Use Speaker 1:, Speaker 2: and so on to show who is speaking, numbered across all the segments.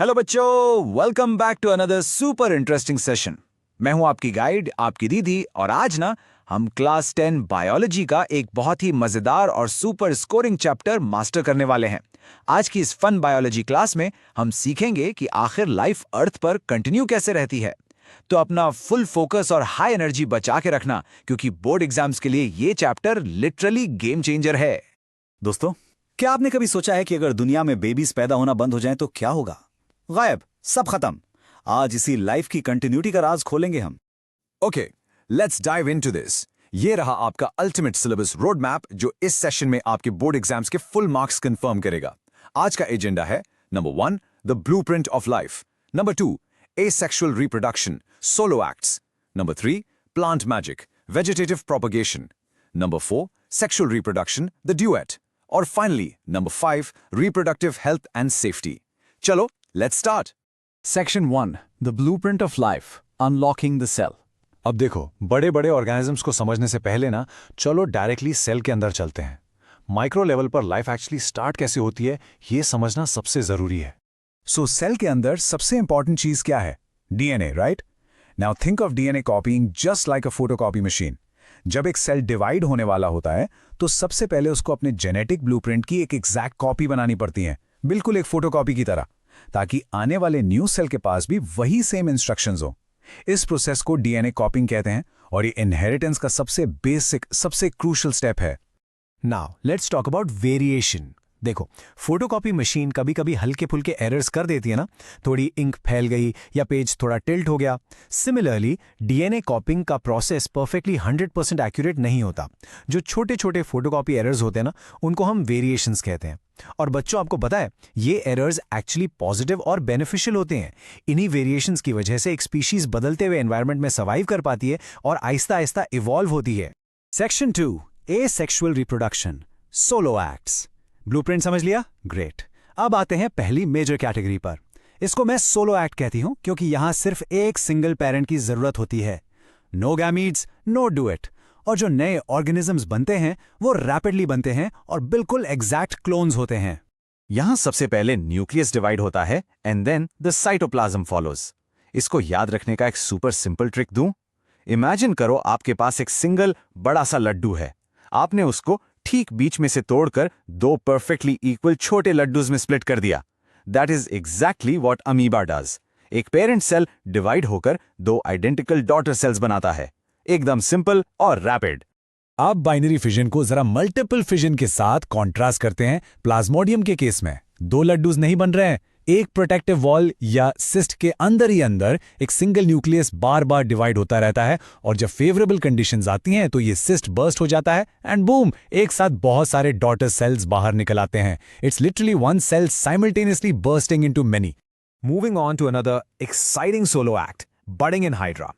Speaker 1: Hello बच्चों, welcome back to another super interesting session. मैं हूं आपकी गाइड, आपकी दीदी, और आज ना हम क्लास 10 बायोलॉजी का एक बहुत ही मजेदार और सुपर स्कोरिंग चैप्टर मास्टर करने वाले हैं। आज की इस फन बायोलॉजी क्लास में हम सीखेंगे कि आखिर लाइफ अर्थ पर कंटिन्यू कैसे रहती है। तो अपना फुल फोकस और हाई एनर्जी बचा के रखना, क्योंकि बोर्ड एग्जाम्स के लिए ये चैप्टर लिटरली गेम चेंजर है।
Speaker 2: दोस्तों, क्या आपने कभी सोचा है कि अगर दुनिया में बेबीज पैदा होना बंद हो जाएं तो क्या होगा? गायब, सब खत्म। आज इसी लाइफ की कंटिन्यूटी का राज खोलेंगे हम।
Speaker 1: Okay, let's dive into this. ये रहा आपका अल्टीमेट सिलेबस रोड मैप, जो इस सेशन में आपके बोर्ड एग्जाम्स के फुल मार्क्स कंफर्म करेगा। आज का एजेंडा है number 1, the blueprint of life. Number 2, asexual reproduction, solo acts. Number 3, plant magic, vegetative propagation. Number 4, sexual reproduction, the duet. और finally, number 5, reproductive health and safety. चलो, let's start.
Speaker 3: Section 1, the blueprint of life, unlocking the cell.
Speaker 4: अब देखो, बड़े बड़े organisms को समझने से पहले ना चलो डायरेक्टली सेल के अंदर चलते हैं। माइक्रो लेवल पर लाइफ एक्चुअली स्टार्ट कैसे होती है, ये समझना सबसे जरूरी है।
Speaker 2: सो सेल के अंदर सबसे इंपॉर्टेंट चीज क्या है? DNA, right? Now think of DNA copying just like a photocopy machine. जब एक सेल डिवाइड होने वाला होता है तो सबसे पहले उसको अपने जेनेटिक ब्लूप्रिंट की एक एग्जैक्ट कॉपी बनानी पड़ती है, बिल्कुल एक फोटोकॉपी की तरह, ताकि आने वाले न्यू सेल के पास भी वही सेम इंस्ट्रक्शंस हो। इस प्रोसेस को डीएनए कॉपिंग कहते हैं और ये इनहेरिटेंस का सबसे बेसिक, सबसे क्रूशियल स्टेप है।
Speaker 3: Now let's talk about variation. देखो, फोटोकॉपी मशीन कभी कभी हल्के फुल्के एरर्स कर देती है ना, थोड़ी इंक फैल गई या पेज थोड़ा टिल्ट हो गया। सिमिलरली डीएनए कॉपिंग का प्रोसेस परफेक्टली 100% एक्यूरेट नहीं होता। जो छोटे छोटे फोटोकॉपी एरर्स होते हैं ना, उनको हम वेरिएशंस कहते हैं। और बच्चों, आपको पता है ये एरर्स एक्चुअली पॉजिटिव और बेनिफिशियल होते हैं। इन्हीं वेरिएशंस की वजह से एक स्पीशीज बदलते हुए एनवायरनमेंट में सर्वाइव कर पाती है और आहिस्ता आहिस्ता इवॉल्व होती है। Section 2, asexual reproduction, solo acts. Blueprint समझ लिया? ग्रेट। अब आते हैं पहली मेजर कैटेगरी पर। इसको मैं सोलो एक्ट कहती हूं, क्योंकि यहां सिर्फ एक सिंगल पेरेंट की जरूरत होती है। नो गैमीड्स, नो डुएट। और जो नए ऑर्गेनिजम्स बनते हैं वो रैपिडली बनते हैं और बिल्कुल एग्जैक्ट क्लोन्स होते हैं।
Speaker 1: यहां सबसे पहले न्यूक्लियस डिवाइड होता है and then the cytoplasm follows. इसको याद रखने का एक सुपर सिंपल ट्रिक दूं। इमेजिन करो आपके पास एक सिंगल बड़ा सा लड्डू है। आपने उसको ठीक बीच में से तोड़कर 2 परफेक्टली इक्वल छोटे लड्डूज में स्प्लिट कर दिया। That is exactly what amoeba does. एक पेरेंट सेल डिवाइड होकर 2 आइडेंटिकल डॉटर सेल्स बनाता है। एकदम सिंपल और रैपिड।
Speaker 2: अब बाइनरी फिजन को जरा मल्टीपल फिजन के साथ कॉन्ट्रास्ट करते हैं। प्लाज्मोडियम के केस में 2 लड्डूज नहीं बन रहे हैं, एक प्रोटेक्टिव वॉल या सिस्ट के अंदर ही अंदर एक सिंगल न्यूक्लियस बार बार डिवाइड होता रहता है, और जब फेवरेबल कंडीशंस आती हैं तो ये सिस्ट बर्स्ट हो जाता है एंड बूम, एक साथ बहुत सारे डॉटर सेल्स बाहर निकल आते हैं। It's literally one cell simultaneously bursting into many.
Speaker 4: Moving on to another exciting solo act, budding in hydra.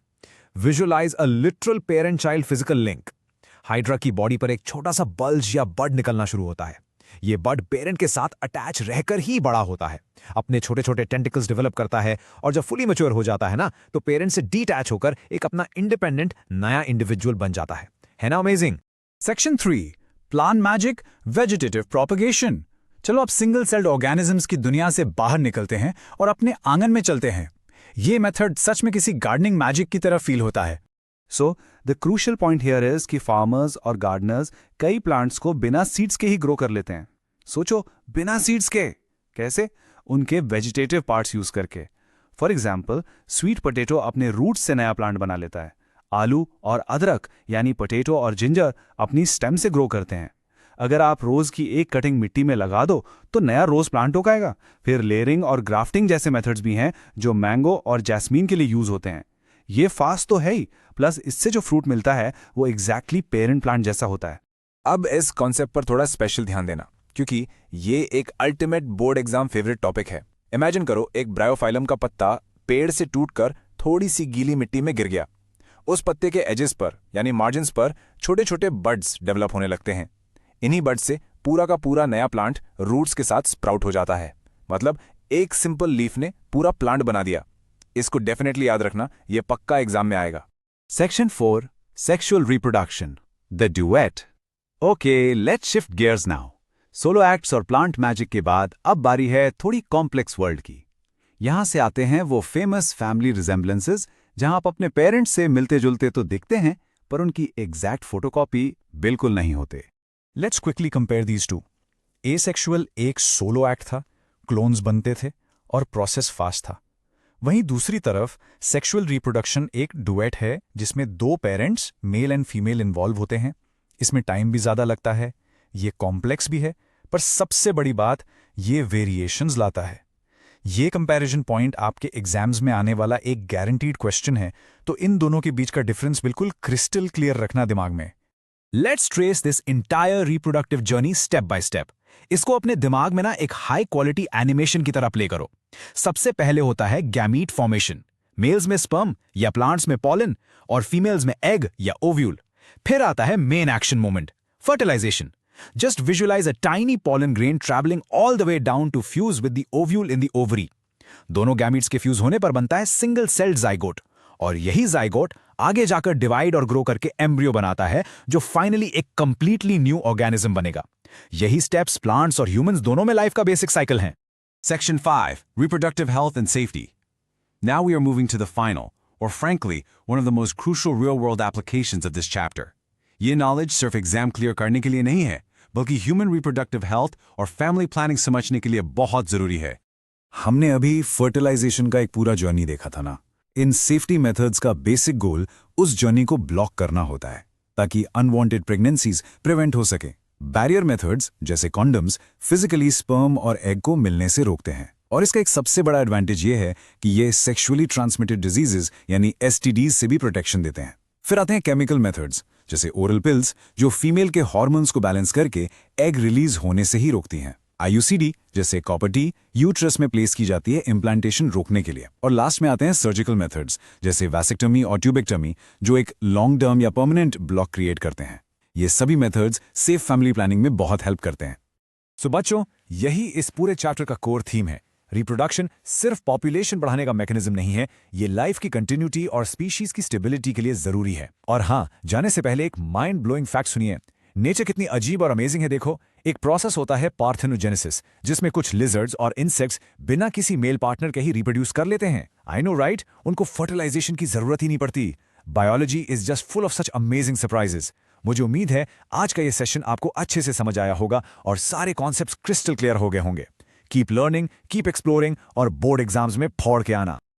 Speaker 4: Visualise a literal parent child physical link. Hydra की बॉडी पर एक छोटा सा बल्ज या बड निकलना शुरू होता है। ये बड पेरेंट के साथ अटैच रहकर ही बड़ा होता है, अपने छोटे छोटे टेंटिकल्स डेवलप करता है, और जब फुली मैच्योर हो जाता है ना, तो पेरेंट से डिटैच होकर एक अपना इंडिपेंडेंट नया इंडिविजुअल बन जाता है ना? Amazing.
Speaker 2: Section 3, plant magic, vegetative propagation. चलो अब सिंगल सेल्ड ऑर्गेनिजम्स की दुनिया से बाहर निकलते हैं और अपने आंगन में चलते हैं। ये मेथड सच में किसी गार्डनिंग मैजिक की तरह फील होता है।
Speaker 5: So the crucial point here is कि फार्मर्स और गार्डनर्स कई प्लांट्स को बिना सीड्स के ही ग्रो कर लेते हैं। सोचो, बिना सीड्स के कैसे? उनके वेजिटेटिव पार्ट्स यूज करके। फॉर एग्जाम्पल, स्वीट पोटैटो अपने रूट्स से नया प्लांट बना लेता है। आलू और अदरक यानी पोटैटो और जिंजर अपनी स्टेम से ग्रो करते हैं। अगर आप रोज की एक कटिंग मिट्टी में लगा दो तो नया रोज प्लांट उगाएगा। फिर लेयरिंग और ग्राफ्टिंग जैसे मेथड्स भी हैं जो मैंगो और जैस्मीन के लिए यूज होते हैं। ये फास्ट तो है ही, प्लस इससे जो फ्रूट मिलता है वो एग्जैक्टली पेरेंट प्लांट जैसा होता है।
Speaker 1: अब इस कॉन्सेप्ट पर थोड़ा स्पेशल ध्यान देना, क्योंकि ये एक ultimate board exam favourite topic है। इमेजिन करो एक ब्रायोफाइलम का पत्ता पेड़ से टूटकर थोड़ी सी गीली मिट्टी में गिर गया। उस पत्ते के एजेस पर यानी मार्जिन्स पर छोटे छोटे बड्स डेवलप होने लगते हैं। इन्हीं बड्स से पूरा का पूरा नया प्लांट रूट्स के साथ स्प्राउट हो जाता है। मतलब एक सिंपल लीफ ने पूरा प्लांट बना दिया। इसको डेफिनेटली याद रखना, यह पक्का एग्जाम में आएगा।
Speaker 2: Section 4, sexual reproduction, the duet. Okay, let's shift gears now. Solo acts और प्लांट मैजिक के बाद अब बारी है थोड़ी कॉम्प्लेक्स वर्ल्ड की। यहां से आते हैं वो फेमस फैमिली रिजेम्बलेंसेस जहां आप अपने पेरेंट्स से मिलते जुलते तो दिखते हैं पर उनकी एग्जैक्ट फोटोकॉपी बिल्कुल नहीं होते।
Speaker 3: Let's quickly compare these two. Asexual एक सोलो एक्ट था, क्लोन्स बनते थे और प्रोसेस फास्ट था। वहीं दूसरी तरफ सेक्सुअल रिप्रोडक्शन एक डुएट है जिसमें दो parents male and female involve होते हैं। इसमें टाइम भी ज़्यादा लगता है, ये कॉम्प्लेक्स भी है, पर सबसे बड़ी बात ये वेरिएशंस लाता है। ये कंपैरिजन पॉइंट आपके एग्जाम्स में आने वाला एक गारंटीड क्वेश्चन है, तो इन दोनों के बीच का डिफरेंस बिल्कुल क्रिस्टल क्लियर रखना दिमाग में।
Speaker 4: Let's trace this entire reproductive journey step by step. इसको अपने दिमाग में ना एक हाई क्वालिटी एनिमेशन की तरह प्ले करो। सबसे पहले होता है गैमीट फॉर्मेशन, मेल्स में स्पर्म या प्लांट्स में पॉलन और फीमेल्स में एग या ओव्यूल। फिर आता है main action moment, fertilisation. Just visualize a tiny pollen grain traveling all the way down to fuse with the ovule in the ovary. दोनों गैमीट्स के फ्यूज होने पर बनता है सिंगल सेल्ड जाइगोट, और यही जाइगोट आगे जाकर डिवाइड और ग्रो करके एम्ब्रियो बनाता है जो फाइनली एक कंप्लीटली न्यू ऑर्गेनिज्म बनेगा। यही स्टेप्स प्लांट्स और ह्यूमंस दोनों में लाइफ का बेसिक साइकिल हैं।
Speaker 1: Section 5, Reproductive Health and Safety. Now we are moving to the final, or frankly, one of the most crucial real-world applications of this chapter. ये knowledge सिर्फ exam clear करने के लिए नहीं है, बल्कि ह्यूमन रिप्रोडक्टिव हेल्थ और फैमिली प्लानिंग समझने के लिए बहुत जरूरी है।
Speaker 2: हमने अभी फर्टिलाइजेशन का एक पूरा जर्नी देखा था ना। इन सेफ्टी मेथड्स का बेसिक गोल उस जर्नी को ब्लॉक करना होता है ताकि अनवांटेड प्रेगनेंसीज प्रिवेंट हो सके। बैरियर मेथड्स जैसे कॉन्डम्स फिजिकली स्पर्म और एग को मिलने से रोकते हैं, और इसका एक सबसे बड़ा एडवांटेज ये है कि ये सेक्सुअली ट्रांसमिटेड डिजीजेज यानी STDs से भी प्रोटेक्शन देते हैं। फिर आते हैं केमिकल मेथड्स जैसे ओरल पिल्स जो फीमेल के हार्मोन्स को बैलेंस करके एग रिलीज होने से ही रोकती हैं। IUCD जैसे कॉपर टी यूट्रस में प्लेस की जाती है इम्प्लांटेशन रोकने के लिए। और लास्ट में आते हैं सर्जिकल मेथड्स जैसे वैसेक्टमी और ट्यूबेक्टमी जो एक लॉन्ग टर्म या परमानेंट ब्लॉक क्रिएट करते हैं। ये सभी मेथड्स सेफ फैमिली प्लानिंग में बहुत हेल्प करते हैं।
Speaker 4: सो बच्चों, यही इस पूरे चैप्टर का कोर थीम है। रिप्रोडक्शन सिर्फ पॉपुलेशन बढ़ाने का मैकेनिज्म नहीं है, ये लाइफ की कंटिन्यूटी और स्पीशीज की स्टेबिलिटी के लिए जरूरी है। और हाँ, जाने से पहले एक माइंड ब्लोइंग फैक्ट सुनिए। नेचर कितनी अजीब और अमेजिंग है देखो। एक प्रोसेस होता है पार्थेनोजेनेसिस, जिसमें कुछ लिजर्ड्स और इंसेक्ट्स बिना किसी मेल पार्टनर के ही रिप्रोड्यूस कर लेते हैं। आई नो राइट, उनको फर्टिलाइजेशन की जरूरत ही नहीं पड़ती। Biology is just full of such amazing surprises. मुझे उम्मीद है आज का ये सेशन आपको अच्छे से समझ आया होगा और सारे कॉन्सेप्ट्स क्रिस्टल क्लियर हो गए होंगे। कीप लर्निंग, कीप एक्सप्लोरिंग और बोर्ड एग्जाम्स में फोड़ के आना।